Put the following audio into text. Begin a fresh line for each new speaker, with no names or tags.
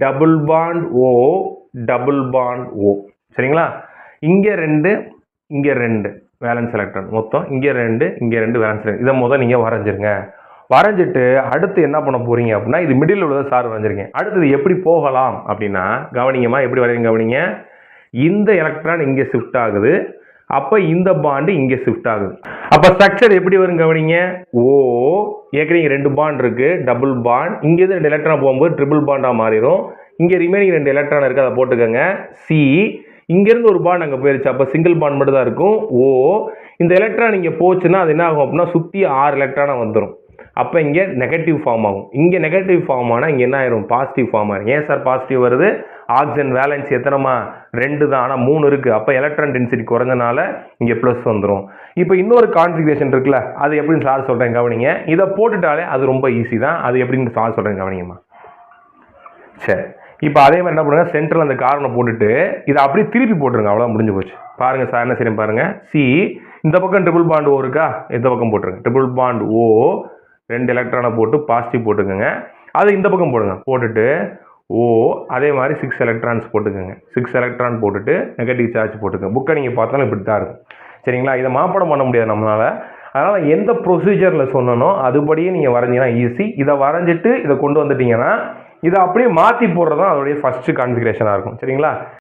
Double bond O double bond O. சரிங்களா? இங்கே 2 இங்கே 2 வேலன்ஸ் எலக்ட்ரான். மொத்தம் இங்கே 2 இங்கே 2 வேலன்ஸ் எலக்ட்ரான். இதை முதல் நீங்கள் வரைஞ்சிருங்க. வரைஞ்சிட்டு அடுத்து என்ன பண்ண போறீங்க அப்படின்னா, இது மிடில் உள்ளதை சார் வரைஞ்சிருக்கேன். அடுத்தது எப்படி போகலாம் அப்படின்னா, கவனிங்கம்மா, எப்படி வரையும் கவனிங்க. இந்த எலக்ட்ரான் இங்கே ஷிஃப்ட் ஆகுது, அப்போ இந்த பாண்டு இங்கே ஷிஃப்ட் ஆகுது. அப்போ ஸ்ட்ரக்சர் எப்படி வரும் கவனிங்க. ஓ ஏற்கனவே 2 பாண்ட் இருக்கு, டபுள் பாண்ட். இங்கேருந்து 2 எலக்ட்ரான் போகும்போது ட்ரிபிள் பாண்டாக மாறிடும். இங்கே ரிமைனிங் 2 எலக்ட்ரான் இருக்குது, அதை போட்டுக்கோங்க. சி இங்கேருந்து ஒரு பாண்ட் அங்கே போயிருச்சு, அப்போ சிங்கிள் பாண்ட் மட்டும் தான் இருக்கும். ஓ இந்த எலக்ட்ரான் இங்கே போச்சுன்னா அது என்ன ஆகும் அப்படின்னா சுற்றி 6 எலக்ட்ரானாக வந்துடும். அப்போ இங்கே நெகட்டிவ் ஃபார்ம் ஆகும். இங்கே நெகட்டிவ் ஃபார்ம் ஆனால் இங்கே என்ன ஆயிரும், பாசிட்டிவ் ஃபார்ம் ஆகும். ஏன் சார் பாசிட்டிவ் வருது? ஆக்சிஜன் வேலன்ஸ் எத்தனைமா 2 தான், ஆனால் 3 இருக்குது. அப்போ எலக்ட்ரான் டென்சிட்டி குறைஞ்சனால இங்கே ப்ளஸ் வந்துடும். இப்போ இன்னொரு கான்ஃபிகரேஷன் இருக்குல்ல, அது எப்படின்னு சார் சொல்கிறேன் கவனிங்க. இதை போட்டுட்டாலே அது ரொம்ப ஈஸி தான். அது எப்படின்னு சார் சொல்கிறேன் கவனிங்கம்மா. சரி, இப்போ அதே மாதிரி என்ன பண்ணுங்க, சென்டரில் அந்த கார்பனை போட்டுட்டு இதை அப்படியே திருப்பி போட்டுருங்க. அவ்வளோ முடிஞ்சு போச்சு. பாருங்கள் சார் என்ன செய்யணும் பாருங்கள். சி இந்த பக்கம் ட்ரிபிள் பாண்ட் ஓ இருக்கா, இந்த பக்கம் போட்டுருங்க. ட்ரிபிள் பாண்ட் ஓ 2 எலக்ட்ரானை போட்டு பாசிட்டிவ் போட்டுக்கோங்க. அது இந்த பக்கம் போடுங்க. போட்டுட்டு ஓ அதே மாதிரி 6 எலக்ட்ரான்ஸ் போட்டுக்கோங்க. 6 எலக்ட்ரான் போட்டுட்டு நெகட்டிவ் சார்ஜ் போட்டுக்கோங்க. புக்கை நீங்கள் பார்த்தாலும் இப்படி தான் இருக்கும். சரிங்களா? இதை மாப்படம் பண்ண முடியாது நம்மளால். அதனால் எந்த ப்ரொசீஜரில் சொன்னனோ அதுபடியே நீங்கள் வரைஞ்சிங்கன்னா ஈஸி. இதை வரைஞ்சிட்டு இதை கொண்டு வந்துட்டீங்கன்னா இதை அப்படியே மாற்றி போடுறது தான் அதோடைய ஃபஸ்ட்டு கான்ஃபிகரேஷனாக இருக்கும். சரிங்களா?